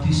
30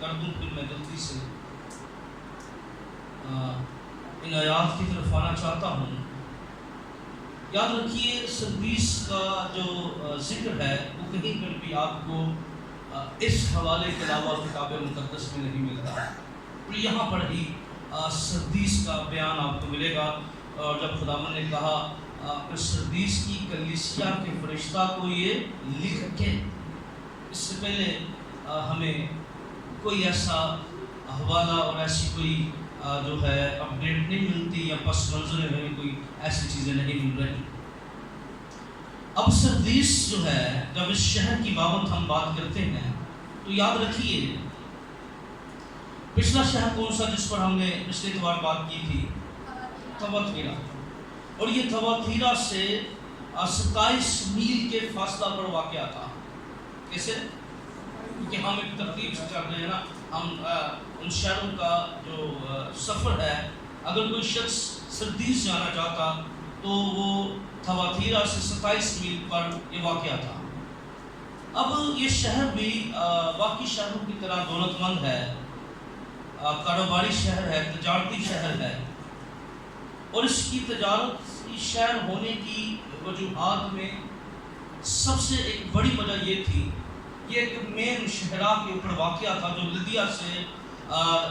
کر دوں پھر میں جلدی سے ان آیات کی طرف آنا چاہتا ہوں۔ یاد رکھیے سردیس کا جو ذکر ہے وہ کہیں پر بھی آپ کو اس حوالے کے علاوہ کتاب مقدس میں نہیں ملتا، اور یہاں پر ہی سردیس کا بیان آپ کو ملے گا۔ اور جب خداوند نے کہا کہ سردیس کی کلیسیا کے فرشتہ کو یہ لکھ کے، اس سے پہلے ہمیں کوئی ایسا حوالہ اور ایسی کوئی جو ہے اپڈیٹ نہیں ملتی، یا پس منظر میں کوئی ایسی چیزیں نہیں مل رہی۔ اب سردیس جو ہے، جب اس شہر کی بابت ہم بات کرتے ہیں تو یاد رکھیے پچھلا شہر کون سا جس پر ہم نے پچھلے اتوار بات کی تھی؟ تھواتیرا، اور یہ تھواتیرا سے 27 میل کے فاصلہ پر واقع تھا۔ کیسے؟ کیونکہ ہم ایک ترتیب سے چل رہے ہیں نا، ہم ان شہروں کا جو سفر ہے، اگر کوئی شخص سردیس جانا چاہتا تو وہ تھواتیرا سے 27 میل پر یہ واقع تھا۔ اب یہ شہر بھی باقی شہروں کی طرح دولت مند ہے، کاروباری شہر ہے، تجارتی شہر ہے، اور اس کی تجارتی شہر ہونے کی وجوہات میں سب سے ایک بڑی وجہ یہ تھی، یہ ایک مین شہرہ کے اوپر واقع تھا جو لدیا سے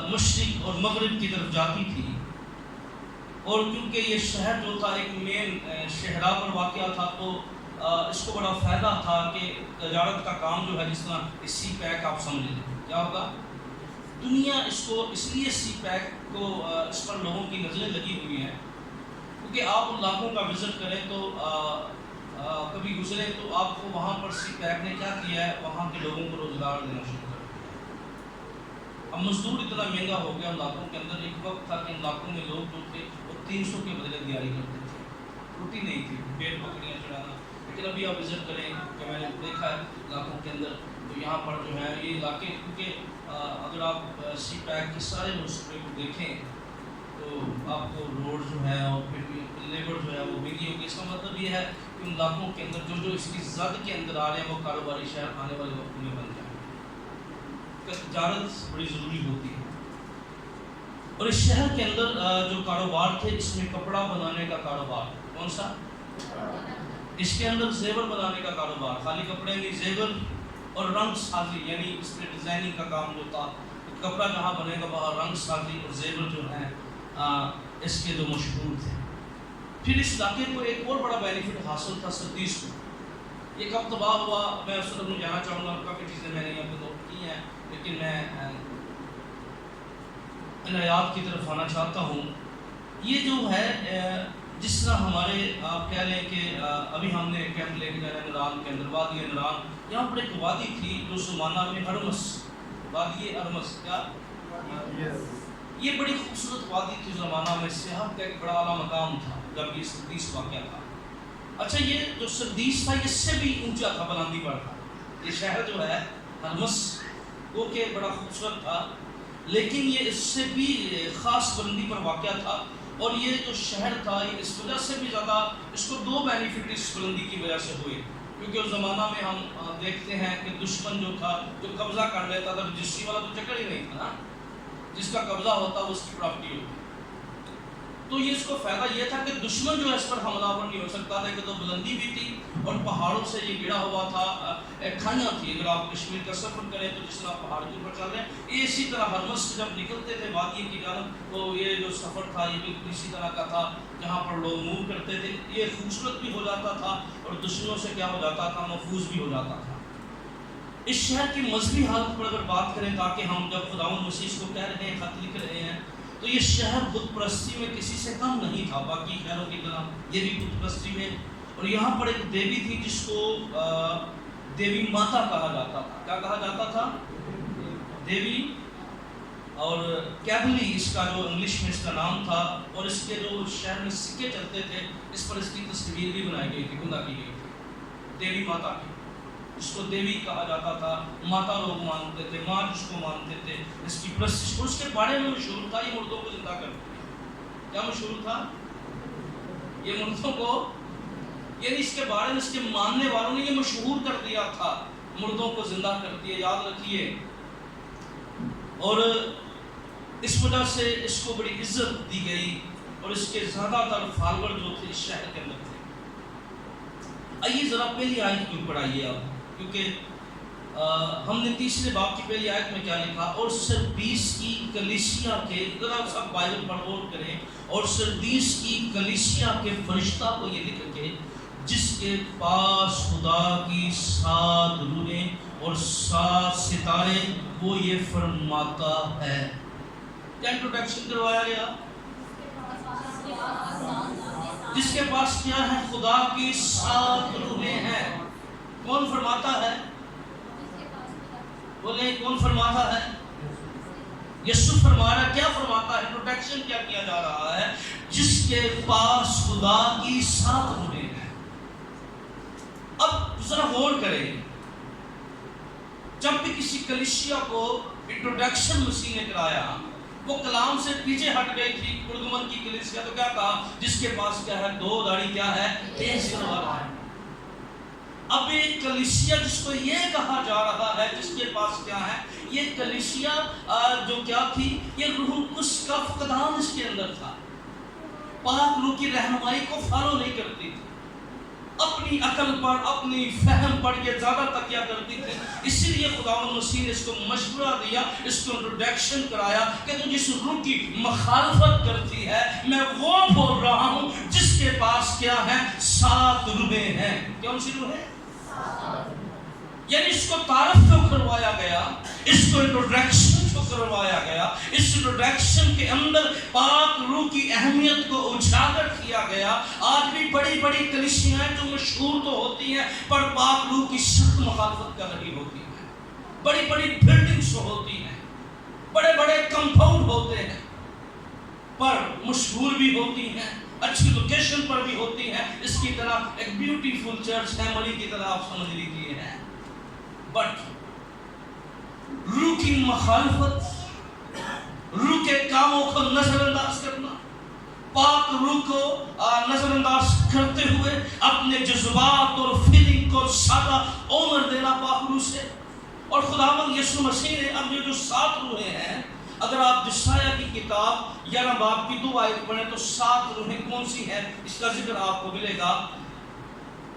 مشرق اور مغرب کی طرف جاتی تھی، اور کیونکہ یہ شہر جو تھا ایک مین شہرہ پر واقع تھا تو اس کو بڑا فائدہ تھا کہ تجارت کا کام جو ہے، جس طرح سی پیک آپ سمجھ لیں کیا ہوگا، دنیا اس کو اس لیے سی پیک کو اس پر لوگوں کی نظریں لگی ہوئی ہیں کیونکہ آپ ان علاقوں کا وزٹ کریں تو کبھی گزرے تو آپ کو وہاں پر سی پیک نے کیا کیا ہے، وہاں کے لوگوں کو روزگار دینا شروع کر دیا۔ اب مزدور اتنا مہنگا ہو گیا ان علاقوں کے اندر، ایک وقت تھا کہ ان علاقوں میں لوگ جو تھے وہ 300 کے بدلے دیاری کرتے تھے، روٹی نہیں تھی، پیٹ بکریاں چڑھانا۔ لیکن ابھی آپ وزٹ کریں کہ میں نے دیکھا ہے علاقوں کے اندر تو یہاں پر جو ہے یہ علاقے، کیونکہ اگر آپ سی پیک کے سارے منصوبے کو دیکھیں تو آپ کو روڈ جو ہے اور پھر لیبر جو ہے وہ مہنگی ہوگی۔ اس کا مطلب یہ ہے کہ ان علاقوں کے اندر جو اس کی زد کے اندر آ رہے ہیں وہ کاروباری شہر آنے والے وقت میں بن جائیں۔ تجارت بڑی ضروری ہوتی ہے، اور اس شہر کے اندر جو کاروبار تھے اس میں کپڑا بنانے کا کاروبار، کون سا؟ اس کے اندر زیور بنانے کا کاروبار، خالی کپڑے نہیں، زیور اور رنگ سازی، یعنی اس میں ڈیزائننگ کا کام جو تھا، کپڑا جہاں بنے گا وہاں رنگ سازی اور زیور جو ہیں اس کے جو مشہور تھے۔ پھر اس علاقے کو ایک اور بڑا بینیفٹ حاصل تھا سردیس کو۔ یہ کب تباہ ہوا میں اس طرف میں جانا چاہوں گا، کافی چیزیں میں نے یہاں پہ نوٹ کی ہیں، لیکن میں ان آیات کی طرف آنا چاہتا ہوں۔ یہ جو ہے جس طرح ہمارے آپ کہہ لیں کہ ابھی ہم نے کیمپ لے کے جانا نران کے اندر، وادی نران، یہاں پر ایک وادی تھی جو زمانہ میں ہرمس، وادی ہرمس، کیا یہ بڑی خوبصورت وادی تھی زمانہ میں، سیاحت کا ایک بڑا اعلیٰ مقام تھا جب یہ سردیس واقعہ تھا۔ اچھا یہ جو سردیس تھا اس سے بھی اونچا تھا، بلندی پر تھا، یہ شہر جو ہے ہرمس وہ کہ بڑا خوبصورت تھا، لیکن یہ اس سے بھی خاص بلندی پر واقع تھا، اور یہ جو شہر تھا یہ اس وجہ سے بھی زیادہ، اس کو دو بینیفٹ اس بلندی کی وجہ سے ہوئے، کیونکہ اس زمانہ میں ہم دیکھتے ہیں کہ دشمن جو تھا جو قبضہ کر لیتا تھا، رجسٹری والا تو چکر ہی نہیں تھا نا، جس کا قبضہ ہوتا وہ اس کی پراپرٹی ہوتی، تو یہ اس کو فائدہ یہ تھا کہ دشمن جو ہے اس پر حملہ آور نہیں ہو سکتا تھا، کہ تو بلندی بھی تھی اور پہاڑوں سے یہ گھرا ہوا تھا، کھانا تھی۔ اگر آپ کشمیر کا سفر کریں تو جس طرح پہاڑ کے اوپر چل رہے ہیں، یہ اسی طرح ہرمس سے جب نکلتے تھے وادی کی جانب تو یہ جو سفر تھا یہ بالکل اسی طرح کا تھا جہاں پر لوگ موو کرتے تھے، یہ خوبصورت بھی ہو جاتا تھا اور دشمنوں سے کیا ہو جاتا تھا، محفوظ بھی ہو جاتا تھا۔ اس شہر کی مذہبی حالت پر اگر بات کریں، تاکہ ہم جب خداوند مسیح کو کہہ رہے ہیں، خط لکھ رہے ہیں، تو یہ شہر بت پرستی میں کسی سے کم نہیں تھا، باقی شہروں کی طرح یہ بھی بت پرستی میں، اور یہاں پر ایک دیوی تھی جس کو دیوی ماتا کہا جاتا تھا۔ کیا کہا جاتا تھا؟ دیوی، اور کیبلی اس کا جو انگلش میں اس کا نام تھا، اور اس کے جو شہر میں سکے چلتے تھے اس پر اس کی تصویر بھی بنائی گئی تھی، گندا کی گئی تھی دیوی ماتا کی، اس کو دیوی کہا جاتا تھا، ماتا لوگ مانتے تھے، ماں جس کو مانتے تھے، اس کی پرستش، اور اس کے بارے میں مشہور تھا یہ مردوں کو زندہ کرتی ہے۔ کیا مشہور تھا؟ یہ مردوں کو، یعنی اس کے بارے میں اس کے ماننے والوں نے یہ مشہور کر دیا تھا، مردوں کو زندہ کرتی ہے۔ یاد رکھیے اور اس وجہ سے اس کو بڑی عزت دی گئی اور اس کے زیادہ تر فالوور جو تھے اس شہر کے اندر تھے۔ آئیے ذرا پہلی آیت کیوں پڑھائیے آپ، کیونکہ ہم نے تیسرے باب کی پہلی آیت میں کیا لکھا، اور سردیس کی کلیسیا کے، ذرا سب بائبل پڑھ غور کریں، اور سردیس کی کلیسیا کے فرشتہ کو یہ لکھ کے جس کے پاس خدا کی 7 روحیں اور 7 ستارے، وہ یہ فرماتا ہے۔ کیا انٹروڈکشن کروایا گیا؟ جس کے پاس کیا ہے؟ خدا کی 7 روحیں ہیں۔ کون فرماتا ہے؟ بولے کون فرماتا ہے؟ یسوع فرما رہا ہے۔ کیا فرماتا ہے؟ انٹروڈکشن کیا کیا جا رہا ہے؟ جس کے پاس خدا کی 7 روحیں ہیں۔ اب ذرا غور کریں، جب بھی کسی کلیسیا کو انٹروڈکشن مسیح نے کرایا، وہ کلام سے پیچھے ہٹ گئی تھی۔ پرگمن کی کلیسیا تو کیا کہا؟ جس کے پاس کیا ہے؟ 2 داڑھی کیا ہے؟ تیز تلوار ہے۔ اب ایک کلیسیا جس کو یہ کہا جا رہا ہے جس کے پاس کیا ہے، یہ کلیسیا جو کیا تھی، یہ روح القدس کا فقدان اس کے اندر تھا، پاک روح کی رہنمائی کو فالو نہیں کرتی تھی، اپنی عقل پر اپنی فہم پر یہ زیادہ تکیہ کرتی تھی۔ اسی لیے خداوند مسیح نے اس کو مشورہ دیا، اس کو انٹروڈکشن کرایا کہ تو جس روح کی مخالفت کرتی ہے، میں وہ بول رہا ہوں جس کے پاس کیا ہے؟ 7 روحیں ہیں۔ کون سی روحیں؟ یعنی اس کو تعارف جو کروایا گیا، اس کو انٹروڈکشن جو کروایا گیا، اس انٹروڈکشن کے اندر پاک روح کی اہمیت کو اجاگر کیا گیا۔ آج بھی بڑی بڑی کلیسیاں جو مشہور تو ہوتی ہیں پر پاک روح کی سخت مخالفت کر رہی ہوتی ہیں، بڑی بڑی بلڈنگز ہوتی ہیں، بڑے بڑے کمپاؤنڈ ہوتے ہیں، پر مشہور بھی ہوتی ہیں، اچھی لوکیشن پر بھی ہوتی ہیں۔ اس کی طرح ایک بیوٹیفل چرچ ہے مری کی طرح آپ سمجھ لیجیے ہے، بٹ روح کی مخالفت، روح کے کاموں کو نظر انداز کرنا، پاک روح کو نظر انداز کرتے ہوئے اپنے جذبات اور فیلنگ کو سادہ عمر دینا پاک روح سے۔ اور خداوند یسوع مسیح نے اب یہ جو 7 روحیں ہیں، اگر آپ جسایہ کی کتاب 11 باب کی 2 آیت پڑھیں تو 7 روحیں کون سی ہیں اس کا ذکر آپ کو ملے گا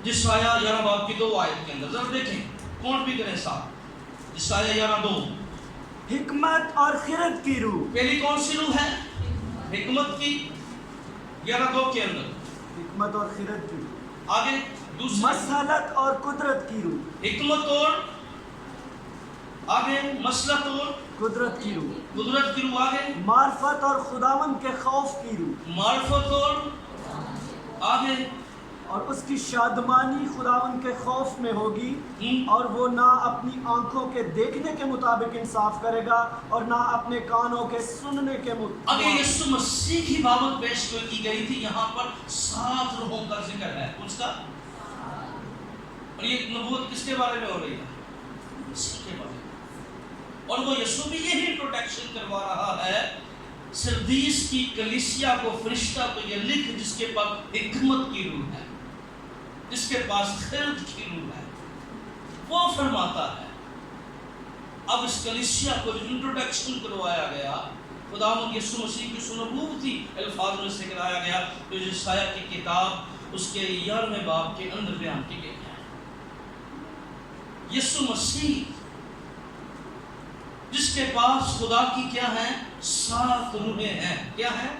جسایہ 11 باب کی 2 آیت کے اندر۔ ذرا دیکھیں، کون بھی کریں ساتھ، جسایہ 11:2۔ حکمت اور خرد کی روح۔ پہلی کون سی روح ہے؟ حکمت کی، 11:2 کے اندر حکمت اور خرد کی روح۔ آگے دوسری مسلط اور قدرت کی روح۔ حکمت اور آگے مسلط اور قدرت کی روح۔ قدرت کی روح۔ آگے معرفت اور خداوند کے خوف کی روح۔ معرفت اور آگے اور اس کی شادمانی خداوند کے خوف میں ہوگی، اور وہ نہ اپنی آنکھوں کے دیکھنے کے مطابق انصاف کرے گا اور نہ اپنے کانوں کے سننے کے مطابق۔ اب یہ یسوع مسیح کی بابت پیش کی گئی تھی، یہاں پر 7 روحوں کا ذکر ہے، اس کا، اور یہ نبوت کس کے بارے میں ہو رہی ہے؟ مسیح کے بارے میں۔ اور وہ یسوع بھی یہی انٹروڈکشن کروا رہا ہے سردیس کی کلیسیا کو، فرشتہ کو یہ لکھ جس کے پاس حکمت کی روح ہے، جس کے پاس خرد کی روح ہے، وہ فرماتا ہے۔ اب اس کلیسیا کو جو انٹروڈکشن کروایا گیا، خداوند یسوع مسیح کی نبوتی الفاظ میں سے کرایا گیا، جو یسایہ کی کتاب اس کے 11ویں باب کے اندر بیان کی گئی ہے۔ یسوع مسیح جس کے پاس خدا کی کیا ہے؟ 7 روحیں ہیں۔ کیا ہیں؟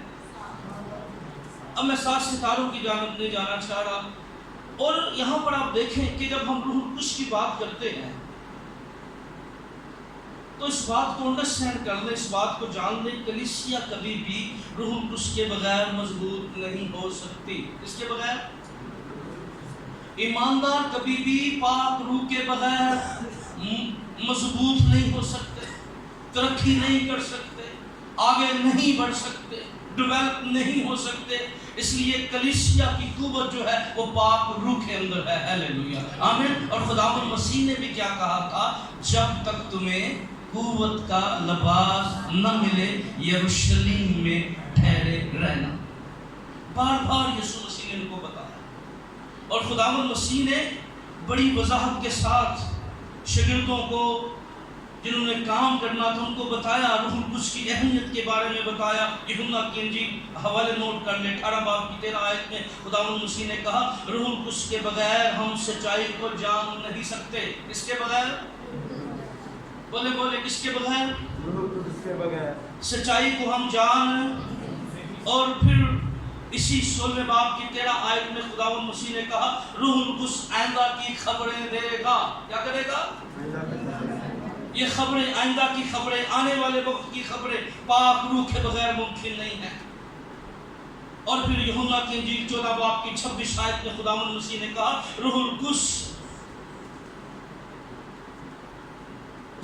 اب میں 7 ستاروں کی جانب نہیں جانا چاہ رہا، اور یہاں پر آپ دیکھیں کہ جب ہم روح القدس کی بات کرتے ہیں تو اس بات کو انڈرسٹینڈ کر لیں، اس بات کو جان لیں، کلیسیا کبھی بھی روح القدس کے بغیر مضبوط نہیں ہو سکتی۔ اس کے بغیر ایماندار کبھی بھی پاک روح کے بغیر مضبوط نہیں ہو سکتے، ترقی نہیں کر سکتے، آگے نہیں بڑھ سکتے، ڈیولپ نہیں ہو سکتے۔ اس لیے کلیسیا کی قوت جو ہے وہ پاک روح کے اندر ہے۔ ہیلیلویا، آمین۔ اور خداوند مسیح نے بھی کیا کہا تھا؟ جب تک تمہیں قوت کا لباس نہ ملے یروشلم میں ٹھہرے رہنا۔ بار بار یسوع مسیح نے ان کو بتایا، اور خداوند مسیح نے بڑی وضاحت کے ساتھ شاگردوں کو جنہوں نے کام کرنا تھا ان کو بتایا، روح القدس کی اہمیت کے بارے میں بتایا۔ یوحنا کی انجیل حوالے نوٹ کر لیں، 18 باب کی 13 آیت میں خداوند مسیح نے کہا روح القدس کے بغیر ہم سچائی کو جان نہیں سکتے۔ کس کے بغیر؟ بولے بولے کس کے بغیر؟ روح القدس کے بغیر سچائی کو ہم جان۔ اور پھر اسی 16 باب کی 13 آیت میں خداوند مسیح نے کہا روح القدس آئندہ کی خبریں دے گا۔ کیا کرے گا؟ یہ خبریں، آئندہ کی خبریں، آنے والے وقت کی خبریں پاک روح کے بغیر ممکن نہیں ہے۔ اور پھر یوحنا کی انجیل 14 باب کی 26 آیت میں خداوند مسیح نے کہا روح القدس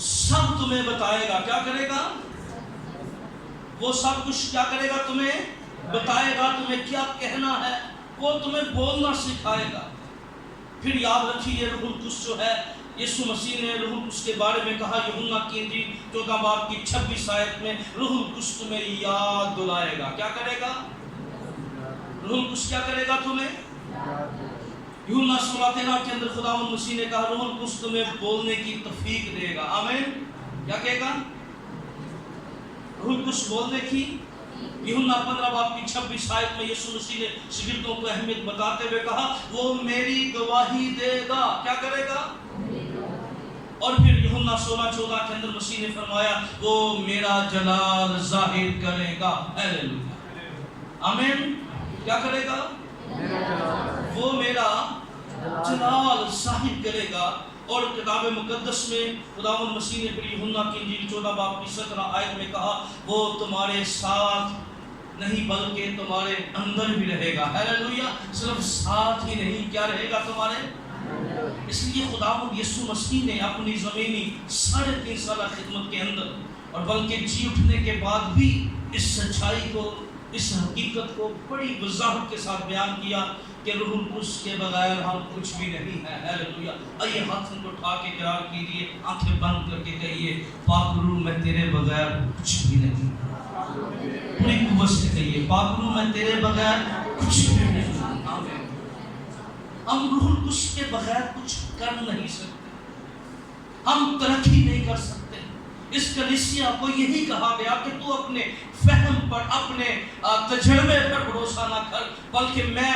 سب تمہیں بتائے گا۔ کیا کرے گا؟ وہ سب کچھ کیا کرے گا؟ تمہیں بتائے گا، تمہیں کیا کہنا ہے وہ تمہیں بولنا سکھائے گا۔ پھر یاد رکھیے روح القدس جو ہے، یسوع مسیح نے روح القدس کے بارے میں کہا یوحنا کی انجیل 14 باب کی 26 آیت میں روح القدس تمہیں یاد دلائے گا۔ کیا کرے گا؟ روح القدس کیا کرے گا؟ تمہیں یوحنا 16:13 کے اندر خداوند مسیح نے کہا روح القدس تمہیں بولنے کی توفیق دے گا۔ آمین۔ کیا کہے گا؟ روح القدس بولنے کی۔ یوحنا 15 باب کی 26 آیت میں یسوع مسیح نے شاگردوں کو اہمیت بتاتے ہوئے کہا وہ میری گواہی دے گا۔ کیا کرے گا؟ اور پھر یوحنا 16:14 کے اندر مسیح نے فرمایا وہ میرا جلال ظاہر کرے گا۔ ہیلیلویا، آمین۔ کیا کرے گا؟ وہ میرا جلال ظاہر کرے گا۔ اور کتاب مقدس میں خداوند مسیح نے پھر یوحنا کی انجیل 14 باب کی 17 آیت میں کہا وہ تمہارے ساتھ نہیں بلکہ تمہارے اندر بھی رہے گا۔ ہیلیلویا، صرف ساتھ ہی نہیں، کیا رہے گا؟ تمہارے۔ اس لیے خداوند یسوع مسیح نے اپنی زمینی 3.5 سالہ خدمت کے اندر اور بلکہ جی اٹھنے کے بعد بھی اس سچائی کو، اس حقیقت کو بڑی وضاحت کے ساتھ بیان کیا کہ روح القدس کے بغیر ہم کچھ بھی نہیں ہے۔ ہیلیلویا۔ آئیے ہاتھوں کو اٹھا کے قرار کیجیے، آنکھیں بند کر کے کہیے پاک روح میں تیرے بغیر کچھ بھی نہیں۔ پوری قوت سے کہیے پاک روح میں تیرے بغیر کچھ بھی نہیں۔ ہم روح القدس کے بغیر کچھ کر نہیں سکتے، ہم ترقی نہیں کر سکتے۔ اس کلیسیا کو یہی کہا گیا کہ تو اپنے فہم پر، اپنے تجربے پر بھروسہ نہ کر، بلکہ میں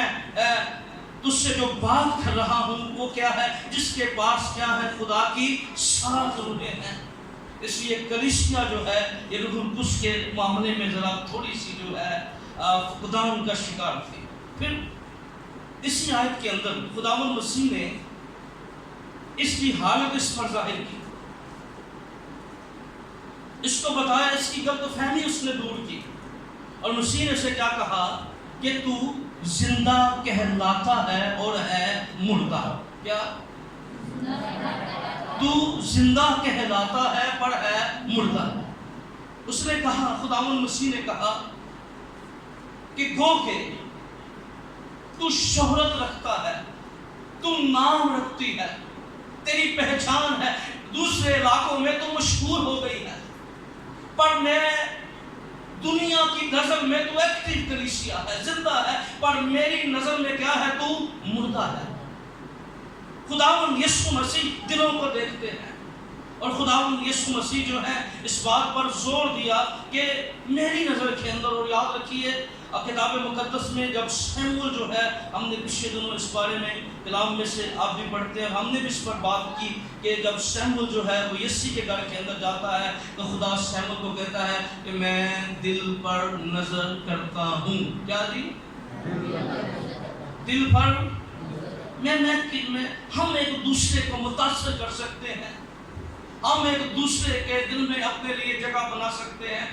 تجھ سے جو بات کر رہا ہوں وہ کیا ہے؟ جس کے پاس کیا ہے؟ خدا کی 7 روحیں ہیں۔ اس لیے کلیسیا جو ہے یہ روح القدس کے معاملے میں ذرا تھوڑی سی جو ہے فقدان کا شکار تھی۔ پھر اسی آیت کے اندر خداوند مسیح نے اس کی حالت اس پر ظاہر کی، اس کو بتایا، اس کی غلط فہمی اس نے دور کی۔ اور مسیح نے اسے کیا کہا کہ تو زندہ کہلاتا ہے اور ہے مردہ۔ کیا؟ تو زندہ کہلاتا ہے پر ہے مردہ۔ اس نے کہا، خداوند مسیح نے کہا کہ گو کہ تو شہرت رکھتا ہے، تو نام رکھتی ہے، تیری پہچان ہے، دوسرے علاقوں میں تو مشہور ہو گئی ہے، پر میں دنیا کی نظر میں تو ایکٹیو کلیسیا ہے، زندہ ہے، پر میری نظر میں کیا ہے؟ تو مردہ ہے۔ خداوند یسوع مسیح دلوں کو دیکھتے ہیں، اور خداوند یسوع مسیح جو ہے اس بات پر زور دیا کہ میری نظر کے اندر۔ اور یاد رکھیے کتاب مقدس میں جب سیموئیل جو ہے، ہم نے پچھلے دنوں اس بارے میں کلام میں سے آپ بھی پڑھتے ہیں، ہم نے بھی اس پر بات کی کہ جب سیموئیل جو ہے وہ یسی کے گھر کے اندر جاتا ہے تو خدا سیموئیل کو کہتا ہے کہ میں دل پر نظر کرتا ہوں۔ کیا جی؟ دل پر ہم ایک دوسرے کو متاثر کر سکتے ہیں، ہم ایک دوسرے کے دل میں اپنے لیے جگہ بنا سکتے ہیں،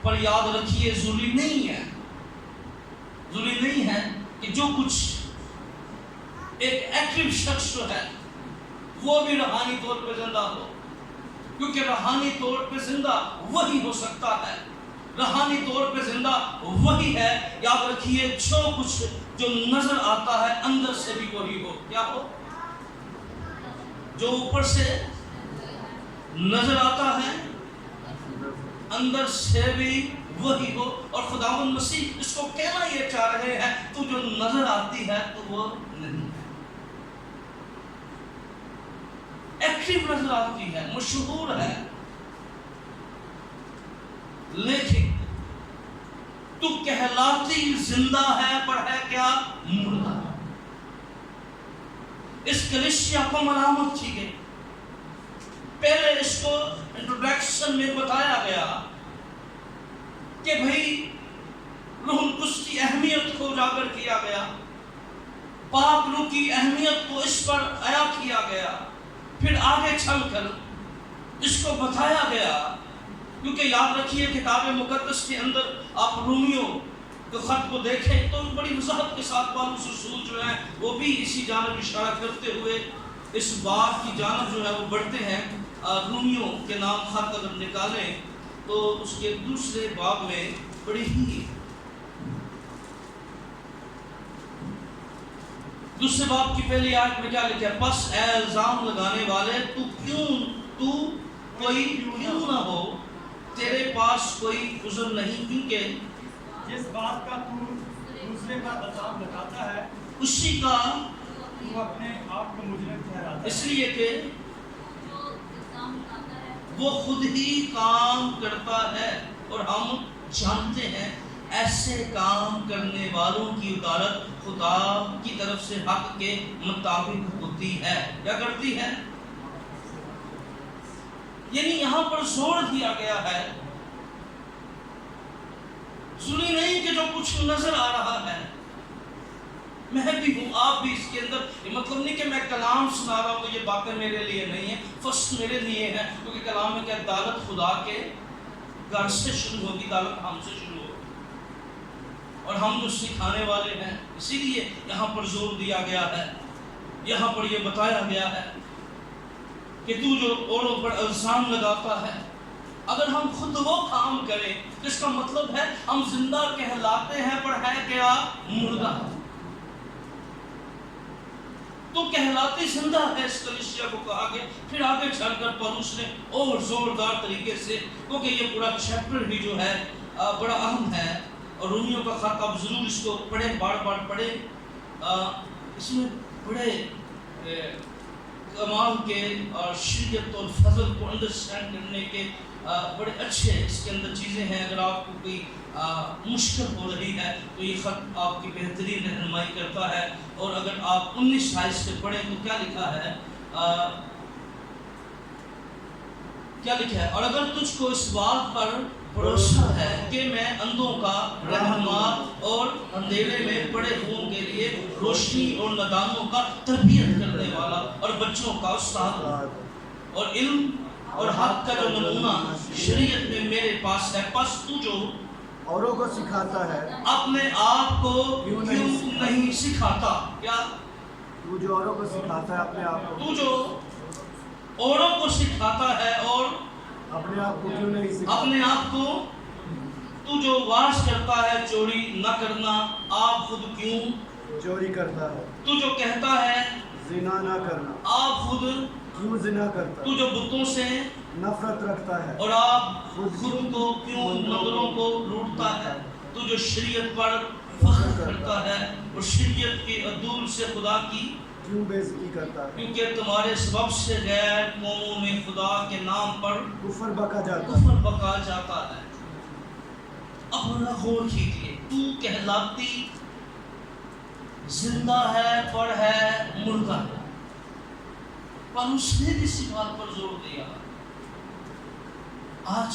پر یاد رکھیے ضروری نہیں ہے کہ جو کچھ ایک ایکٹیو شخص جو ہے وہ بھی روحانی طور پہ زندہ ہو، کیونکہ روحانی طور پہ زندہ وہی ہو سکتا ہے، روحانی طور پہ زندہ وہی ہے۔ یاد رکھیے جو کچھ جو نظر آتا ہے اندر سے بھی وہی ہو۔ کیا ہو؟ جو اوپر سے نظر آتا ہے اندر سے بھی وہی ہو۔ اور خداوند مسیح اس کو کہنا یہ چاہ رہے ہیں تو جو نظر آتی ہے تو وہ نہیں ہے، ایکٹیو نظر آتی ہے، مشہور ہے، لیکن تو کہلاتی زندہ ہے پر ہے کیا؟ مردہ۔ اس کلیسیا کو ملامت کی گئی۔ پہلے اس کو انٹروڈکشن میں بتایا گیا کہ بھئی روح القدس کی اہمیت کو اجاگر کیا گیا، پاک روح کی اہمیت کو اس پر عیا کیا گیا۔ پھر آگے چل کر اس کو بتایا گیا، کیونکہ یاد رکھیے کتاب مقدس کے اندر آپ رومیوں کے خط کو دیکھیں تو بڑی وضاحت کے ساتھ پالوس رسول جو ہے وہ بھی اسی جانب اشارہ کرتے ہوئے اس بات کی جانب جو ہے وہ بڑھتے ہیں۔ رومیوں کے نام خط اگر نکالیں تو اس کے دوسرے باب میں بڑی ہی دوسرے باب کی پہلی آیت میں کیا لکھا ہے؟ پس اے الزام لگانے والے تو کوئی کیوں نہ ہو، تیرے پاس کوئی عذر نہیں، کیونکہ جس بات کا تو دوسرے کا الزام لگاتا ہے اسی کا تو اپنے آپ کو مجرم ٹھہراتا ہے، اس لیے کہ وہ خود ہی کام کرتا ہے، اور ہم جانتے ہیں ایسے کام کرنے والوں کی عدالت خدا کی طرف سے حق کے مطابق ہوتی ہے۔ کیا کرتی ہے؟ یعنی یہاں پر زور دیا گیا ہے، ضروری نہیں کہ جو کچھ نظر آ رہا ہے میں بھی ہوں، آپ بھی اس کے اندر، یہ مطلب نہیں کہ میں کلام سنا رہا ہوں تو یہ باتیں میرے لیے نہیں ہیں، فرسٹ میرے لیے ہیں، کیونکہ کلام میں کہ عدالت خدا کے گھر سے شروع ہوگی، عدالت ہم سے شروع ہوگی، اور ہم جو سکھانے والے ہیں، اسی لیے یہاں پر زور دیا گیا ہے، یہاں پر یہ بتایا گیا ہے کہ تو جو اوروں پر الزام لگاتا ہے، اگر ہم خود وہ کام کریں اس کا مطلب ہے ہم زندہ کہلاتے ہیں پر ہے کیا؟ مردہ۔ تو کہلاتی زندہ ہے اس کلیسیا کو کہا گیا۔ پھر آگے چل کر پولس نے اور زوردار طریقے سے، کیونکہ یہ پورا چیپٹر بھی جو ہے بڑا اہم ہے، اور رومیوں کا خط آپ ضرور اس کو پڑھیں، بار بار پڑھیں، اس میں بڑے کمال کے اور شریعت اور فضل کو انڈرسٹینڈ کرنے کے بڑے اچھے اس کے اندر چیزیں ہیں۔ اگر آپ کو کوئی مشکل ہو رہی ہے تو یہ خط آپ کی بہترین رہنمائی کرتا ہے۔ اور اگر آپ 19 آیت سے پڑھیں تو کیا لکھا ہے؟ کیا لکھا ہے؟ اور اگر تجھ کو اس بات پر بھروسہ ہے کہ میں اندھوں کا رہنما اور اندھیرے میں پڑے ہوں کے لیے روشنی اور نادانوں کا تربیت کرنے والا اور بچوں کا استاد ہوں، اور علم اور حق کا جو نمونہ شریعت میں میرے پاس ہے، پس تو جو اوروں کو سکھاتا ہے اپنے آپ کو کیوں نہیں سکھاتا؟ کیا؟ تو جو اوروں کو سکھاتا ہے اپنے آپ کو، تو جو اوروں کو سکھاتا ہے اور اپنے آپ کو کیوں نہیں سکھاتا؟ اپنے آپ کو، تو جو واش کرتا ہے چوری نہ کرنا، آپ خود کیوں چوری کرتا ہے؟ تو جو کہتا ہے زنا نہ کرنا، آپ خود کیوں زنا کرتا تو ہے؟ جو بتوں سے نفرت رکھتا ہے اور آپ خود کو کیوں نظروں کو لوٹتا ہے؟ تو جو شریعت پر فخر کرتا ہے اور شریعت کے عدول سے خدا کی کیوں بے عزتی کرتا ہے؟ کیونکہ تمہارے سبب سے غیر قوموں میں خدا کے نام پر کفر بکا جاتا ہے۔ کفر بکا جاتا ہے۔ اب ذرا غور کیجیے، تو کہلاتی زندہ ہے پر ہے مردہ۔ پولس نے اسی بات پر زور دیا۔ آج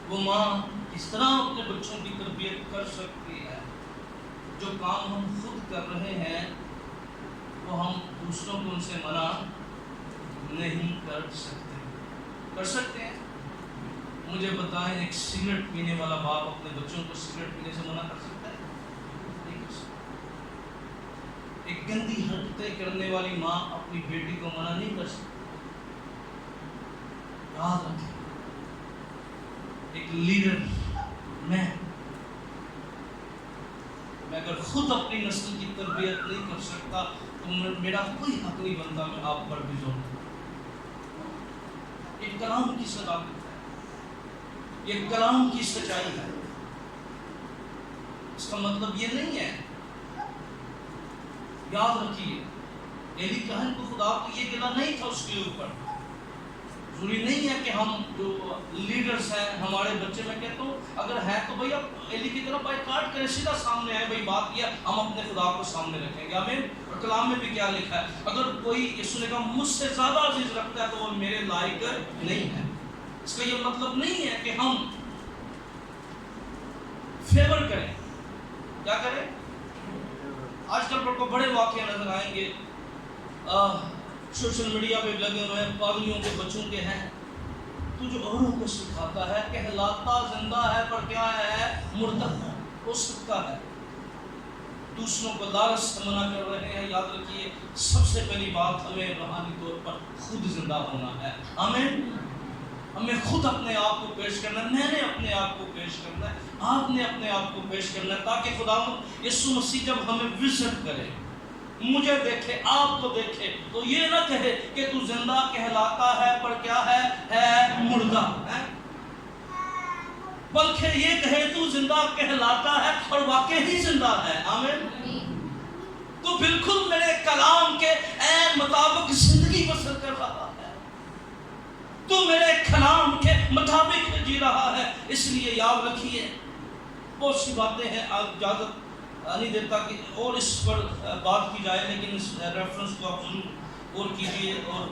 وہ ماں اس طرح اپنے بچوں کی تربیت کر سکتی ہے، جو کام ہم خود کر رہے ہیں وہ ہم دوسروں کو ان سے منع نہیں کر سکتے۔ کر سکتے ہیں؟ مجھے بتائیں، ایک سگریٹ پینے والا باپ اپنے بچوں کو سگریٹ پینے سے منع کر سکتا ہے؟ نہیں کر سکتا۔ ایک گندی حرکتیں کرنے والی ماں اپنی بیٹی کو منع نہیں کر سکتی۔ یاد رکھیں، ایک لیڈر میں اگر خود اپنی نسل کی تربیت نہیں کر سکتا تو میرا کوئی حق نہیں بنتا میں آپ پر بھی زور دوں۔ یہ کلام کی صداقت ہے، یہ کلام کی سچائی ہے۔ اس کا مطلب یہ نہیں ہے، یاد رکھیے، ایلی کہن کو خدا کو یہ گلہ نہیں تھا اس کے اوپر، ضروری نہیں ہے کہ ہم جو لیڈرز ہیں ہمارے بچے، میں کہتا ہوں اگر ہے تو بھئی اب ایلی کی طرح بائیکاٹ کریں، سیدھا سامنے آئے، بھئی بات کیا ہم اپنے خدا کو سامنے رکھیں گے، آمین۔ اور کلام میں بھی کیا لکھا ہے، اگر کوئی یسوع نے کہا مجھ سے زیادہ عزیز رکھتا ہے تو وہ میرے لائق نہیں ہے۔ اس کا یہ مطلب نہیں ہے کہ ہم فیور کریں، کیا کریں؟ آج کل کو بڑے واقعے نظر آئیں گے، سوشل میڈیا پہ لگے ہوئے ہیں، پاگلیوں کے بچوں کے ہیں، تو جو اوروں کو سکھاتا ہے کہلاتا زندہ ہے پر کیا ہے؟ مردہ ہو سکتا ہے، دوسروں کو لالچ سے منع کر رہے ہیں۔ یاد رکھیے سب سے پہلی بات ہمیں روحانی طور پر خود زندہ ہونا ہے، آمین۔ ہمیں خود اپنے آپ کو پیش کرنا ہے، میں نے اپنے آپ کو پیش کرنا ہے، آپ نے اپنے آپ کو پیش کرنا ہے، تاکہ خدا یسوع مسیح جب ہمیں وزٹ کرے، مجھے دیکھے، آپ کو دیکھے، تو یہ نہ کہے کہ تو زندہ کہلاتا ہے پر کیا ہے مردہ ہے، بلکہ یہ کہے تو زندہ کہلاتا ہے اور واقعی زندہ ہے، آمین۔ تو بالکل میرے کلام کے عین مطابق زندگی بسر کر رہا ہے، تو میرے کلام کے مطابق جی رہا ہے۔ اس لیے یاد رکھیے بہت سی باتیں ہیں، اجازت نہیں دیتا کہ اور اس پر بات کی جائے، لیکن اس ریفرنس کو آپ ضرور غور کیجیے۔ اور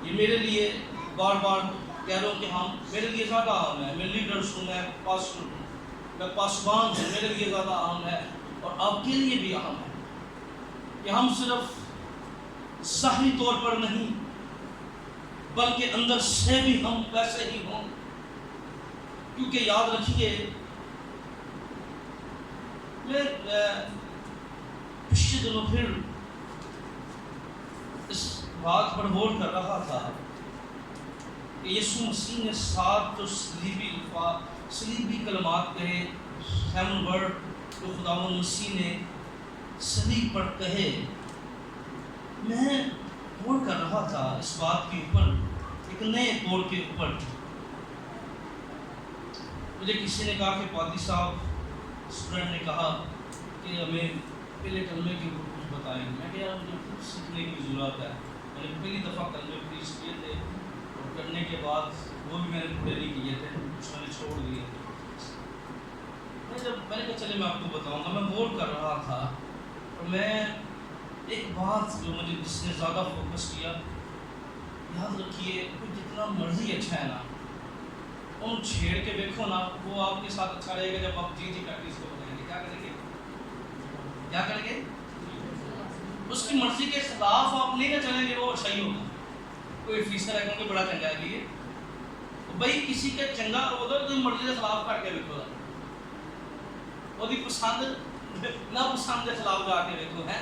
یہ میرے لیے بار بار کہہ رہا ہوں کہ ہم میرے لیے زیادہ اہم ہے، میں لیڈرس ہوں، میں پاسٹر ہوں، میں پاسبان ہوں، میرے لیے زیادہ اہم ہے اور آپ کے لیے بھی اہم ہے کہ ہم صرف ظاہری طور پر نہیں بلکہ اندر سے بھی ہم ویسے ہی ہوں، کیونکہ یاد رکھیے میں پچھلے دنوں پھر اس بات پر غور کر رہا تھا کہ یسوع مسیح نے 7 جو صلیبی کلمات کہے، 7 ورڈ جو خداوند مسیح نے صلیب پر کہے، میں غور کر رہا تھا اس بات کے اوپر، ایک نئے طور کے اوپر۔ مجھے کسی نے کہا کہ پادری صاحب، اسٹوڈنٹ نے کہا کہ ہمیں پہلے کلمے کے اوپر کچھ بتائیں۔ میں کہ یار مجھے کچھ سیکھنے کی ضرورت ہے، میں نے پہلی دفعہ کلمے پریچ کیے تھے اور کرنے کے بعد وہ بھی میں نے پورے نہیں کیے تھے، کچھ میں نے چھوڑ دیے۔ میں نے کہا چلے میں آپ کو بتاؤں گا۔ میں غور کر رہا تھا اور میں ایک بات جو مجھے جس نے زیادہ فوکس کیا، یاد رکھیے کوئی جتنا مرضی اچھا ہے نا، ان چھیڑ کے دیکھو نا، وہ آپ کے ساتھ اچھا رہے گا جب آپ جی پریکٹس کو بتائیں گے۔ کیا کریں گے؟ کیا کریں گے؟ اس کی مرضی کے خلاف آپ نہیں نہ چلیں گے، وہ اچھا ہی ہوگا۔ کوئی فیصلہ ہے کہ بڑا چنگا ہے یہ بھائی کسی کے چنگا ادھر کوئی مرضی کے خلاف کر کے دیکھو، وہ پسند نہ پسند کے خلاف جا کے دیکھو ہے۔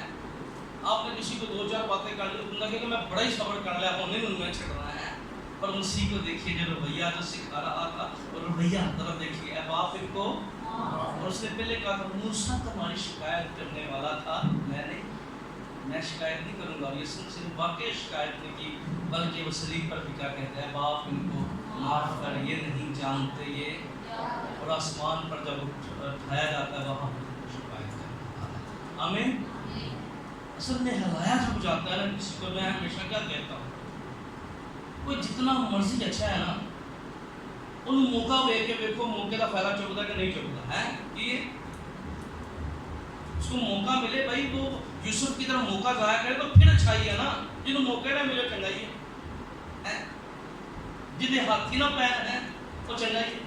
آپ نے کسی کو 2-4 باتیں کر لی، تم کہ میں بڑا ہی صبر کر لیا، ہونے میں انہیں چھڑنا ہے، اور مسیح کو دیکھیے جو رویہ جو سکھا رہا تھا، اور رویہ طرف دیکھیے اب آپ ان کو، اور اس نے پہلے کہا تھا موسیٰ تمہاری شکایت کرنے والا تھا، میں شکایت نہیں کروں گا۔ اور یہ صرف واقعی شکایت نہیں کی، بلکہ وہ صلیب پر بھی کیا کہتا ہے، باپ ان کو معاف کر، یہ نہیں جانتے یہ، اور آسمان پر جب اٹھایا جاتا ہے وہاں شکایت کرتا ہے، آمین۔ اصل میں ہلایا جب جاتا ہے نا کسی کو، میں ہمیشہ کیا کہتا ہوں، کوئی جتنا مرضی اچھا ہے نا، ان موقع دے کے دیکھو موقع کا فائدہ چکتا ہے کہ نہیں چکتا ہے، یہ اس کو موقع ملے بھائی، وہ یوسف کی طرح موقع ضائع کرے تو پھر اچھائی ہے نا، جنہوں موقع نہ ملے چنگائی ہے، جنہیں ہاتھی نہ پیر ہے وہ چنگائی ہے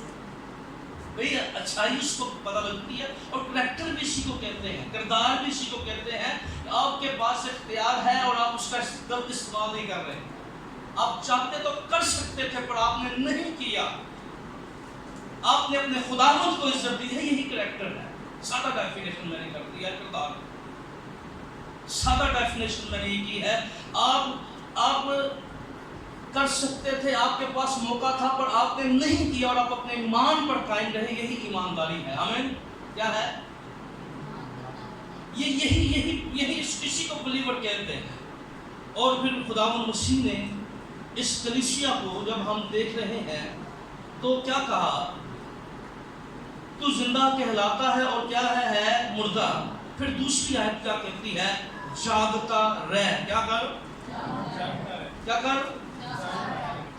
بھائی، اچھائی اس کو پتہ لگتی ہے۔ اور کریکٹر بھی اسی کو کہتے ہیں، کردار بھی اسی کو کہتے ہیں کہ آپ کے پاس اختیار ہے اور آپ اس کا غلط استعمال نہیں کر رہے، آپ چاہتے تو کر سکتے تھے پر آپ نے نہیں کیا، آپ نے اپنے خداوند کو عزت دی ہے، یہی کریکٹر ہے۔ سادہ ڈیفینیشن میں نے کر دیا کردار، سادہ ڈیفینیشن میں نے یہ کی ہے، آپ کر سکتے تھے، آپ کے پاس موقع تھا پر آپ نے نہیں کیا اور آپ اپنے ایمان پر قائم رہے، یہی ایمانداری ہے، آمین۔ کیا ہے یہی اسی کو بلیور کہتے ہیں۔ اور پھر خداوند مسیح نے اس کلیسیا کو جب ہم دیکھ رہے ہیں تو کیا کہا، تو زندہ کہلاتا ہے اور کیا ہے مردہ۔ پھر دوسری آیت کیا کہتی ہے، جاگتا رہ، کیا کر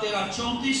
13:34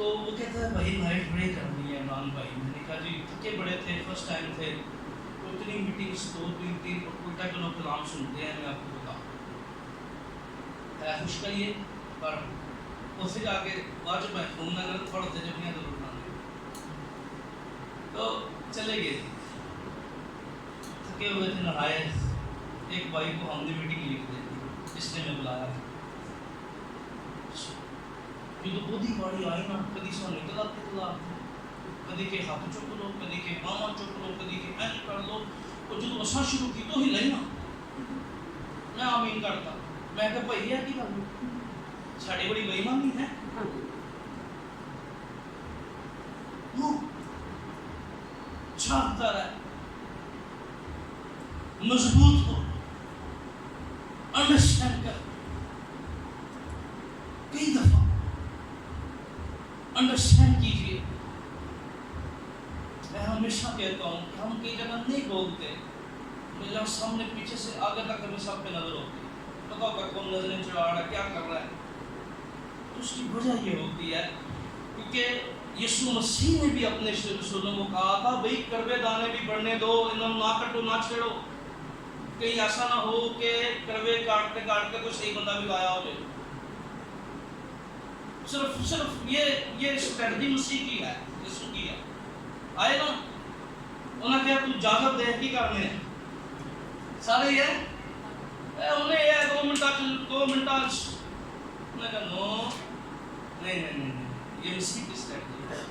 تو وہ کہتا ہے بھائی نائٹ بریک کرنی ہے عمران بھائی. میں نے کہا جی تھکے بڑے تھے, فرسٹ ٹائم تھے, تو اتنی میٹنگس 2-3 الٹا کلو کلام سنتے ہیں. میں آپ کو بتاؤں ہے خوش کریے پر اس سے جا کے بعد میں فون نہ کروں پڑھتے جب نہیں ضرور نہ تو چلے گئے. تھکے ہوئے تھے, نہائے. ایک بھائی کو ہم نے میٹنگ لکھ دی تھی جس نے میں بلایا تھا. یہ تو بہت ہی بڑی آئی نا, کدی سو نکلا کدی کے ہاتھ چک لو, کدی کے ماما چک لو, کدی کے این کر لو. اور جو اساں شروع کی تو ہی لینا میں آمین کرتا. میں کہ بھائی ہے کی گل ساڑی بڑی بےایمانی ہے. چاہتا رہے مضبوط ہو, انڈرسٹینڈ کر. کئی دفعہ انڈرسٹینڈ کیجیے. میں ہمیشہ کہتا ہوں کہ ہم کئی جگہ نہیں بولتے, میرا سامنے پیچھے سے آگے تک ہمیں سب پہ نظر ہوتی ہے. بتاؤ کہ کون نظریں چڑھا رہا ہے, کیا کر رہا ہے. اس کی وجہ یہ ہوتی ہے کیونکہ یسوع مسیح نے بھی اپنے رسولوں کو کہا تھا بھئی کڑوے دانے بھی بڑھنے دو, انہوں نہ کٹو نہ چھیڑو. کہیں ایسا نہ ہو کہ کڑوے کاٹتے کاٹتے کوئی صحیح بندہ بھی لایا ہو جائے. صرف یہ اسٹریٹجی مسیح کی ہے, یسوع کی ہے. آئے نا انہوں نے کہا تو اجازت دے کی کرنے ہیں سارے یہ انہیں یہ 2 منٹا انہوں نے کہا نو نہیں یہ مسیح کی اسٹریٹجی ہے.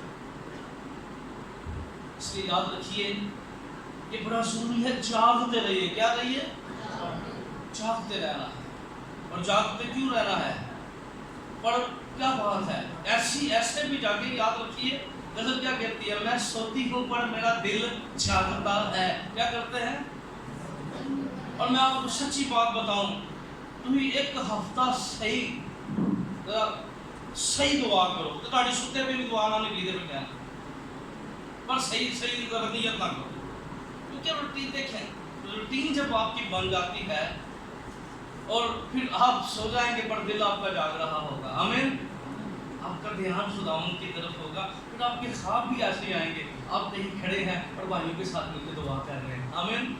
اس لیے یاد رکھیے یہ بڑا ضروری ہے, جاگتے رہیے. کیا رہیے؟ جاگتے رہنا ہے. اور جاگتے کیوں رہنا ہے؟ پر کیا بات ہے, ایسے بھی جاگے. یاد رکھیے غزل کیا کہتی ہے, میں سوتی ہوں پر میرا دل جاگتا ہے. کیا کرتے ہیں؟ اور میں آپ کو سچی بات بتاؤں, تم ایک ہفتہ صحیح دعا کرو تو تاری ستے پہ بھی دعا نہ نکلی دے پہ کہنا, پر صحیح نیت نہ کرو. کیونکہ روٹین دیکھیں, روٹین جب آپ کی بن جاتی ہے اور پھر آپ سو جائیں گے پر دل آپ کا جاگ رہا ہوگا. آمین. آپ کا دھیان خداوند کی طرف ہوگا. پھر آپ کے خواب بھی ایسے آئیں گے, آپ کہیں کھڑے ہیں اور بھائیوں کے ساتھ مل کے دعا کر رہے ہیں. آمین.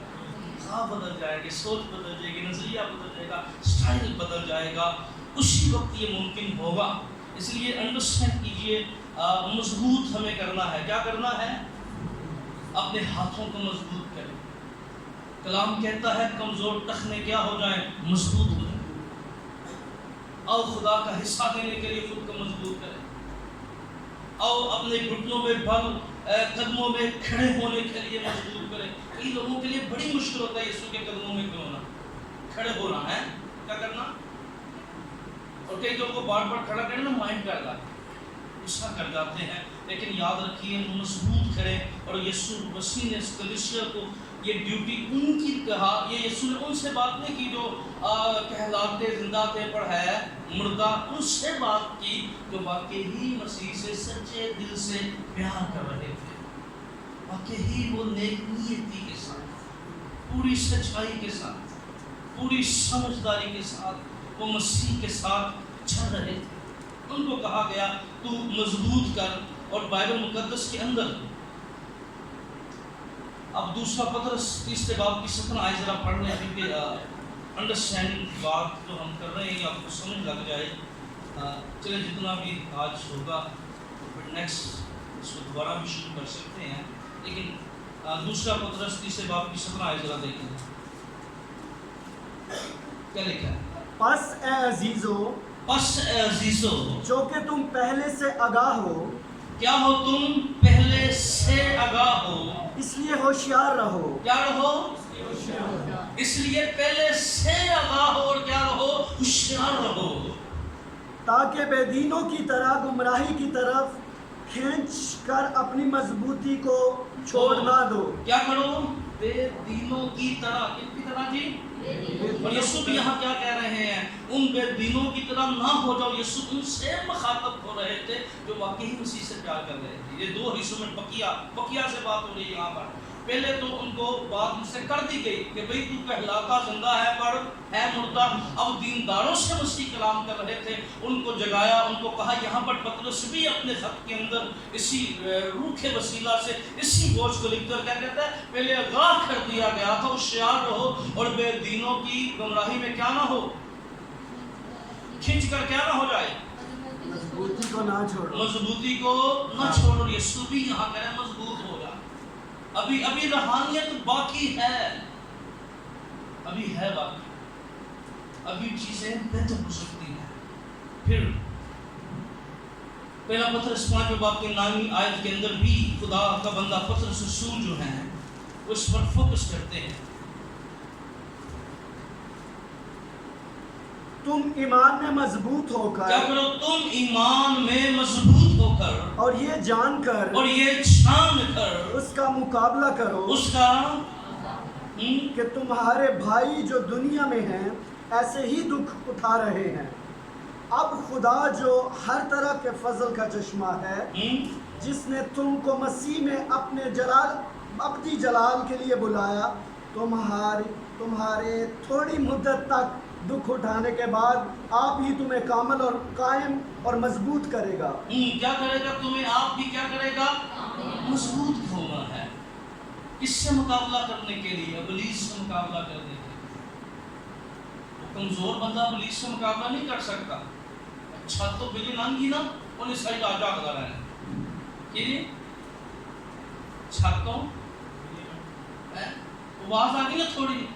خواب بدل جائے گی, سوچ بدل جائے گی, نظریہ بدل جائے گا, سٹائل بدل جائے گا. اسی وقت یہ ممکن ہوگا. اس لیے انڈرسٹینڈ کیجئے, مضبوط ہمیں کرنا ہے. کیا کرنا ہے؟ اپنے ہاتھوں کو مضبوط کریں. کلام کہتا ہے کمزور ٹخنے کیا ہو جائیں, مضبوط ہو جائیں. اور خدا کا حصہ دینے کے لیے خود کو مضبوط کریں. اور اپنے گھٹنوں میں بل, قدموں میں کھڑے ہونے کے لیے مضبوط کریں. کئی لوگوں کے لیے بڑی مشکل ہوتا ہے یسوع کے قدموں میں کھڑے ہونا, کھڑے ہونا ہے. کیا کرنا؟ اور کئی لوگوں کو بار بار کھڑا کرنا مائنڈ کر جاتے ہیں, غصہ کر جاتے ہیں. لیکن یاد رکھیے مضبوط کریں. اور یسوع مسیح نے اس کلیسیا کو یہ ڈیوٹی ان کی کہا. یہ یسوع نے ان سے بات نہیں کی جو کہلاتے زندہ تھے پر ہے مردہ. ان سے بات کی جو واقعی ہی مسیح سے سچے دل سے پیار کر رہے تھے, واقعی ہی وہ نیک نیتی کے ساتھ, پوری سچائی کے ساتھ, پوری سمجھداری کے ساتھ وہ مسیح کے ساتھ چل رہے تھے. ان کو کہا گیا تو مضبوط کر. اور بائبل مقدس کے اندر اب دوسرا پطرس 3 باب کی 17 آیت ذرا پڑھ لیں, کیونکہ انڈرسٹینڈنگ بات جو ہم کر رہے ہیں آپ کو سمجھ لگ جائے. چلے جتنا بھی آج ہوگا پھر نیکسٹ اس کو دوبارہ بھی شروع کر سکتے ہیں. لیکن دوسرا پطرس 3 باب کی 17 آیت ذرا دیکھیں کیا لکھا ہے. پس اے عزیزو جو کہ تم پہلے سے آگاہ ہو. کیا ہو؟ تم پہلے سے آگاہ ہو, اس لیے ہوشیار رہو. کیا رہو؟ اس لیے پہلے سے آگاہ ہو اور کیا رہو؟ ہوشیار رہو. تاکہ بے دینوں کی طرح گمراہی کی طرف کھینچ کر اپنی مضبوطی کو چھوڑ نہ دو. کیا کرو؟ بے دینوں کی طرح. کن کی طرح جی؟ اور یسوع بھی یہاں کیا کہہ رہے ہیں, ان بے دینوں کی طرح نہ ہو جاؤ. یسوع ان سے مخاطب ہو رہے تھے جو واقعی مسیح سے پیار کر رہے تھے. یہ 2 حصوں میں بقیہ سے بات ہو رہی ہے یہاں پر. پہلے تو ان کو بات مجھ سے کر دی گئی کہ بھئی تو کہلاتا زندہ ہے پر ہے مردہ. اب دینداروں سے مسیح کلام کر رہے تھے, ان کو جگایا, ان کو کہا. یہاں پر پطرس بھی اپنے خط کے اندر اسی روح کے وسیلہ سے اسی بوجھ کو لکھ کر کیا کہتا ہے, پہلے آگاہ کر دیا گیا تھا, ہوشیار رہو اور بے دینوں کی گمراہی میں کیا نہ ہو, کھنچ کر کیا نہ ہو جائے, مضبوطی کو نہ چھوڑو. مضبوطی کو نہ چھوڑو. یسوع بھی یہاں کہہ رہے ہیں مضبوط ہو جا. ابھی روحانیت باقی ہے, ابھی ہے باقی, ابھی چیزیں بہتر ہو سکتی ہیں. پھر پہلا پطرس 5 باب کے 9 آیت کے اندر بھی خدا کا بندہ پطرس رسول جو ہیں اس پر فوکس کرتے ہیں. تم ایمان میں مضبوط ہو کر, کیا کرو, تم ایمان میں مضبوط ہو کر اور یہ جان کر, اور یہ جان کر اس کا مقابلہ کرو اس کا کہ تمہارے بھائی جو دنیا میں ہیں ایسے ہی دکھ اٹھا رہے ہیں. اب خدا جو ہر طرح کے فضل کا چشمہ ہے, جس نے تم کو مسیح میں اپنی جلال کے لیے بلایا, تمہارے تھوڑی مدت تک دکھ اٹھانے کے بعد آپ ہی تمہیں کامل اور قائم اور مضبوط کرے گا. کیا کرے گا تمہیں, آپ بھی کیا کرے گا, مضبوط ہونا ہے. اس سے مقابلہ کرنے کے لیے, ابلیس سے مقابلہ کرنے کے لیے. کمزور بندہ ابلیس سے مقابلہ نہیں کر سکتا. چھت تو بلی نانگی نا, انہیں سائڈ آ جا کر رہے ہیں کہ چھت تو آواز آ گئی نا تھوڑی.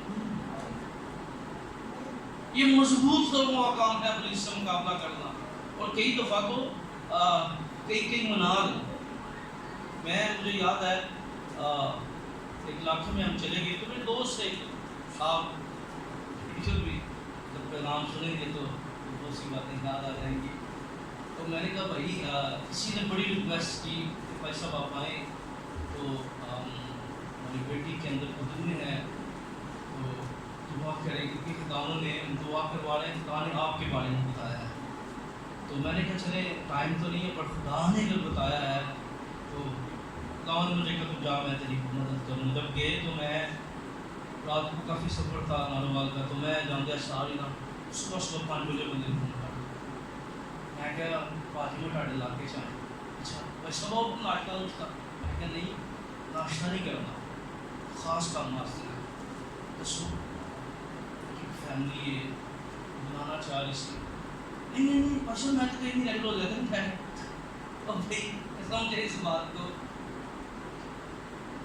یہ مضبوط لوگوں کا کام ہے ابلیس سے مقابلہ کرنا. اور کئی دفعہ تو کئی منار, مجھے یاد ہے ایک علاقے میں ہم چلے گئے تو میرے دوست سے آپ ٹیچر بھی جب نام سنیں گے تو بہت سی باتیں یاد آ جائیں گی. تو میں نے کہا بھائی کسی نے بڑی ریکویسٹ کی کہ بھائی صاحب آپ آئیں تو ہماری بیٹی کے اندر بدلنے ہے تو دعا کریں, کیونکہ خداوند نے دعا کروا رہے ہیں, خدا نے آپ کے بارے میں بتایا ہے. تو میں نے کہا چلے ٹائم تو نہیں ہے پر خدا نے اگر بتایا ہے تو خداوند نے مجھے کہا تو جا میں تیری مدد کروں. جب گئے تو میں رات کو کافی سفر تھا نانوال کا, تو میں جاندیا ساری نا صبح 5 بجے بندے فون کر, میں کہا پاجی میں ٹاڑے علاقے سے آئے. اچھا بھائی صبح ناشتہ اٹھتا, میں کہا نہیں ناشتہ نہیں کرنا, خاص کام واسطے ہے. دسو فیملی بنانا چاہ رہی سی, نہیں پرسن میں تو کہیں نہیں ریگولر لیتے نہیں کھائے. اب بھائی سمجھے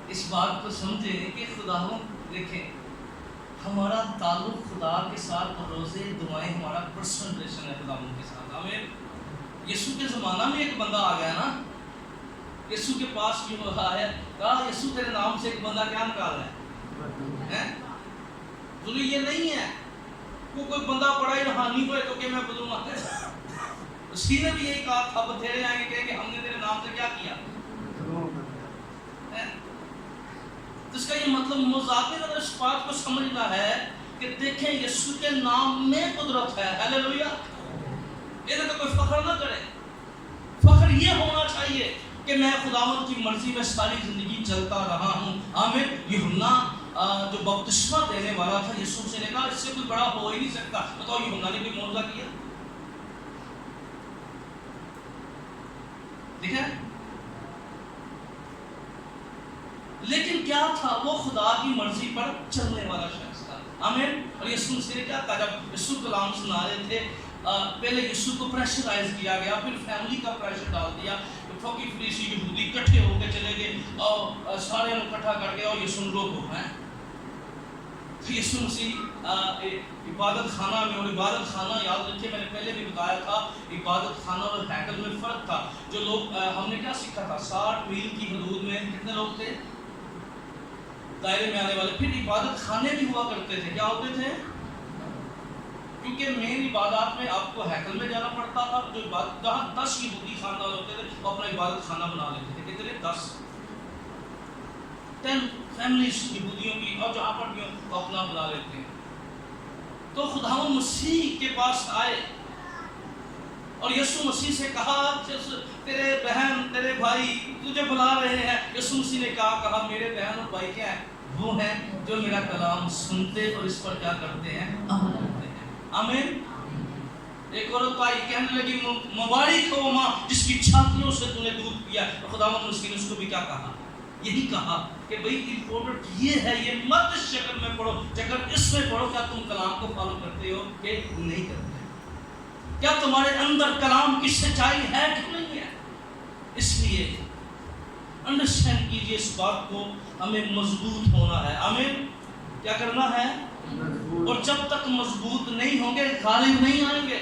اس بات کو سمجھے کہ خداوند دیکھیں ہمارا تعلق خدا کے ساتھ اور روزے دعائیں ہمارا پرسنل ریلیشن ہے خداوند کے ساتھ. ہمیں یسوع کے زمانہ میں ایک بندہ آ گیا نا, یسوع کے پاس کیوں آیا ہے, کہا یسوع تیرے نام سے ایک بندہ کیا نکال ہے. ضروری یہ نہیں ہے کوئی بندہ پڑا ہی روحانی ہوئے تو کہ میں بدلوں آتے. اسی نے بھی یہی کہا تھا, بتھیرے آئیں گے کہ ہم نے تیرے نام سے کیا کیا. تو اس کا یہ مطلب مذاکرہ اس بات کو سمجھنا ہے کہ دیکھیں یسوع کے نام میں قدرت ہے. ہیلیلویا. یہ تو کوئی فخر نہ کرے. فخر یہ ہونا چاہیے کہ میں خداوند کی مرضی میں ساری زندگی چلتا رہا ہوں. آمین. یوحنا جو بپتسمہ دینے والا تھا یسوع سے نے کہا اس سے کوئی بڑا ہو ہی نہیں سکتا. بتاؤ یوحنا نے کوئی معجزہ کیا؟ دیکھیں لیکن کیا تھا, وہ خدا کی مرضی پر چلنے والا شخص تھا. آمین. اور یسوع سے کیا تھا, جب یسوع کلام سنا رہے تھے پہلے یسوع کو پریشرائز کیا گیا, پھر فیملی کا پریشر ڈال دیا. فقیر فریسی یہودی اکٹھے ہو کے چلے گئے اور سارے اکٹھا کر کے اور یسوع روکو ہیں. یسوع مسیح عبادت خانہ میں, اور عبادت خانہ یاد رکھے میں نے پہلے بھی بتایا تھا عبادت خانہ اور ہیکل میں فرق تھا. جو لوگ ہم نے کیا سیکھا تھا 60 میل کی حدود میں کتنے لوگ تھے دائرے میں آنے والے. پھر عبادت خانے بھی ہوا کرتے تھے. کیا ہوتے تھے؟ کیونکہ مین عبادات میں آپ کو ہیکل میں جانا پڑتا تھا. جو جہاں 10 یہودی خاندان ہوتے تھے وہ اپنا عبادت خانہ بنا لیتے تھے. کتنے 10 فیملیز یہودیوں کی, اور جہاں پر بھی وہ اپنا بنا لیتے ہیں. تو خداوند مسیح کے پاس آئے اور یسوع مسیح سے کہا تیرے بہن تیرے بھائی تجھے بلا رہے ہیں. یسوع مسیح نے کہا میرے بہن اور بھائی کیا ہیں؟ وہ ہیں جو میرا کلام سنتے اور اس پر کیا کرتے ہیں؟ عمل کرتے ہیں. آمین. ایک عورت آئی کہنے لگی مبارک ہو ماں جس کی چھاتیوں سے تو نے دودھ پیا. اور خداوند مسکین اس کو بھی کیا کہا؟ یہی کہا کہ بھئی امپورٹنٹ یہ ہے، یہ مت شکل میں پڑھو، شکل اس میں پڑھو. کیا تم کلام کو فالو کرتے ہو کہ نہیں کرتے؟ کیا تمہارے اندر کلام کی سچائی ہے کہ نہیں ہے؟ اس لیے انڈرسٹینڈ کیجئے اس بات کو، ہمیں مضبوط ہونا ہے. آمین. کیا کرنا ہے؟ اور جب تک مضبوط نہیں ہوں گے غالب نہیں آئیں گے.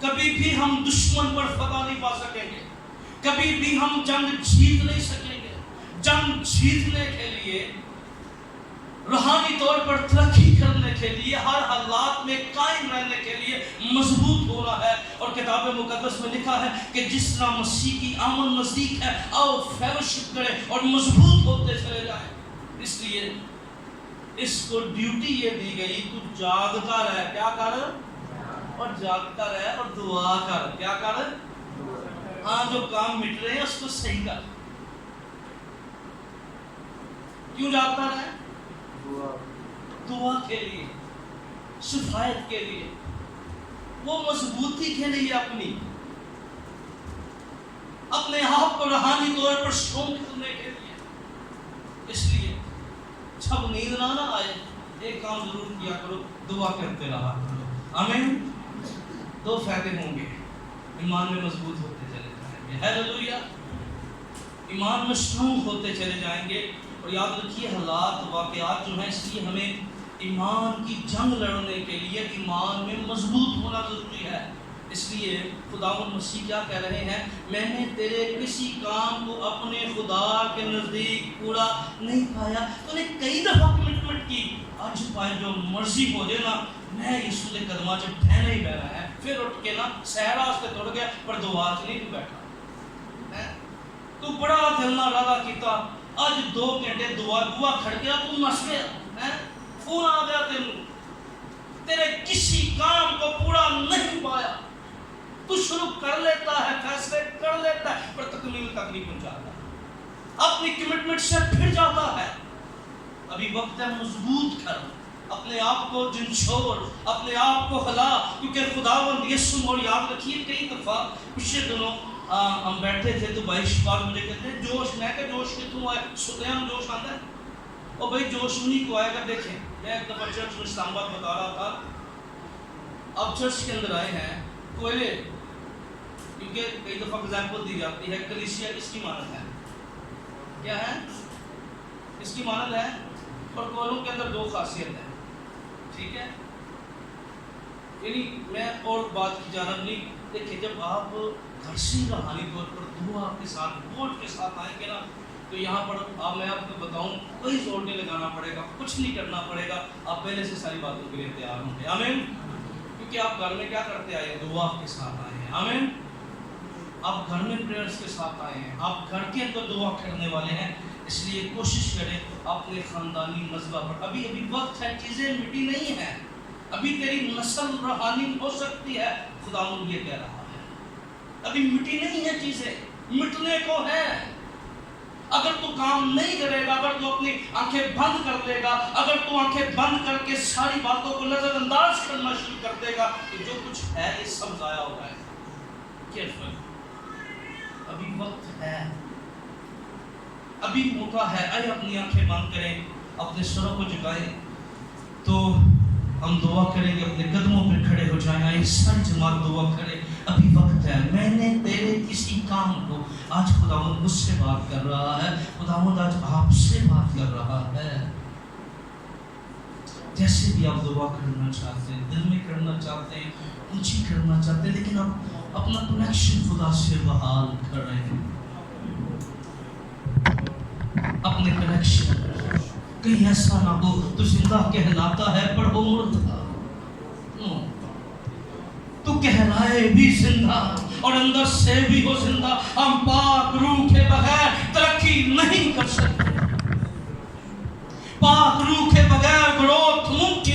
کبھی بھی ہم دشمن پر فتح نہیں پا سکیں گے، کبھی بھی ہم جنگ جیت نہیں سکیں گے. جنگ جیتنے کے لیے، روحانی طور پر ترقی کرنے کے لیے، ہر حالات میں قائم رہنے کے لیے مضبوط ہونا ہے. اور کتاب مقدس میں لکھا ہے کہ جس طرح مسیح کی آمد نزدیک ہے آؤ فیلوشپ کریں اور مضبوط ہوتے چلے جائیں. اس لیے اس کو ڈیوٹی یہ دی گئی تو جاگتا رہ. کیا کر؟ اور جاگتا رہ اور دعا کر. کیا کر؟ ہاں جو کام مٹ رہے ہیں اس کو صحیح کر. کیوں جاگتا رہے؟ دعا کے لیے، شفاعت کے لیے، وہ مضبوطی کے لیے، اپنے آپ کو روحانی طور پر اسٹرانگ کرنے کے لیے. اس لیے جب نیند نہ آئے ایک کام ضرور کیا کرو، دعا کرتے رہا کرو. آمین. دو فائدے ہوں گے، ایمان میں مضبوط ہوتے چلے جائیں گے. ہیلیلویا. ایمان میں اسٹرانگ ہوتے چلے جائیں گے. اور یاد رکھیے حالات واقعات جو ہیں، اس لیے ہمیں ایمان کی جنگ لڑنے کے لیے ایمان میں مضبوط ہونا ضروری ہے. اس لیے خداوند مسیح کیا کہہ رہے ہیں؟ میں نے تیرے کسی کام کو اپنے خدا کے نزدیک پورا نہیں پایا. تو نے کئی دفعہ کمٹمنٹ کی، آج پائے جو مرضی ہو جائے نا، میں یسوع کے قدماں سے بہنا ہی بہنا ہے. پھر اٹھ کے نا صحرا سے توڑ گیا پر دعا سے نہیں تو بیٹھا. تو بڑا دل نہ رادا کیتا، آج 2 گھنٹے دعا کھڑ گیا، تو نس گیا، فون آ گیا تیرے کسی کام کو پورا نہیں پایا. تو شروع کر لیتا ہے، فیصلے کر لیتا ہے، پر تکمیل تک نہیں پہنچاتا، اپنی کمٹمنٹ سے پھر جاتا ہے. ابھی وقت ہے مضبوط کر، اپنے آپ کو جھنجھوڑ، اپنے آپ کو ہلا. کیونکہ خداوند یسوع، اور یاد رکھیے کئی دفعہ پچھلے دنوں ہم بیٹھے تھے تو بھائی شفاق مجھے کہتے ہیں جوش، میں کہ جوش کتوں آئے؟ سوتے ہیں جوش آتا ہے. اور بھائی جوش انہیں کو آئے گا. دیکھیں میں ایک دفعہ چرچ میں اسلام آباد بتا رہا تھا، اب چرچ کے اندر آئے ہیں کوئلے، کیونکہ کئی دفعہ ایگزامپل دی جاتی ہے کلیسیا اس کی مانند ہے. کیا ہے؟ اس کی مانند ہے. اور کوئلوں کے اندر 2 خاصیت ہے. ٹھیک ہے، یعنی میں اور بات کی جانب نہیں. دیکھیں جب آپ گھر سے روحانی طور پر دعا کے ساتھ بوجھ کے ساتھ آئیں گے نا، تو یہاں پر میں آپ کو بتاؤں کوئی زور نہیں لگانا پڑے گا، کچھ نہیں کرنا پڑے گا. آپ پہلے سے ساری باتوں کے لیے تیار ہوں گے. آمین. کیونکہ آپ گھر میں کیا کرتے آئے ہیں؟ دعا کے ساتھ آئے ہیں. آمین. آپ گھر میں پریئرز کے ساتھ آئے ہیں، آپ گھر کے اندر دعا کرنے والے ہیں. اس لیے کوشش کریں اپنے خاندانی مذہب پر. ابھی وقت ہے، چیزیں مٹی نہیں ہیں، ابھی تیری نسل روحانی ہو سکتی ہے. خداوند یہ کہہ رہا ہے ابھی مٹی نہیں ہے، چیزیں مٹنے کو ہے. اگر تو کام نہیں کرے گا، اگر تو اپنی آنکھیں بند کر دے گا، اگر تو آنکھیں بند کر کے ساری باتوں کو نظر انداز کرنا شروع کر دے گا، تو جو کچھ ہے یہ سب ضائع ہو جائے گا. کیئرفل. ابھی وقت ہے، ابھی موقع ہے. آئے اپنی آنکھیں بند کریں، اپنے سروں کو جھکائیں، تو ہم دعا کریں گے. اپنے قدموں پہ کھڑے ہو جائیں. آئے ساری جماعت دعا کرے. ابھی وقت ہے. میں نے تیرے کسی کام کو، آج خداوند مجھ سے بات کر رہا ہے، خداوند آج آپ سے بات کر رہا ہے. جیسے بھی آپ دعا کرنا چاہتے ہیں، دل میں کرنا چاہتے ہیں، اونچی کرنا چاہتے ہیں، لیکن آپ اپنا کنیکشن خدا سے بحال کر رہے ہیں. اپنے کنیکشن کہیں ایسا نہ ہو تو زندہ کہلاتا ہے پر وہ مردہ. تو کہلائے بھی زندہ اور اندر سے بھی ہو زندہ. ہم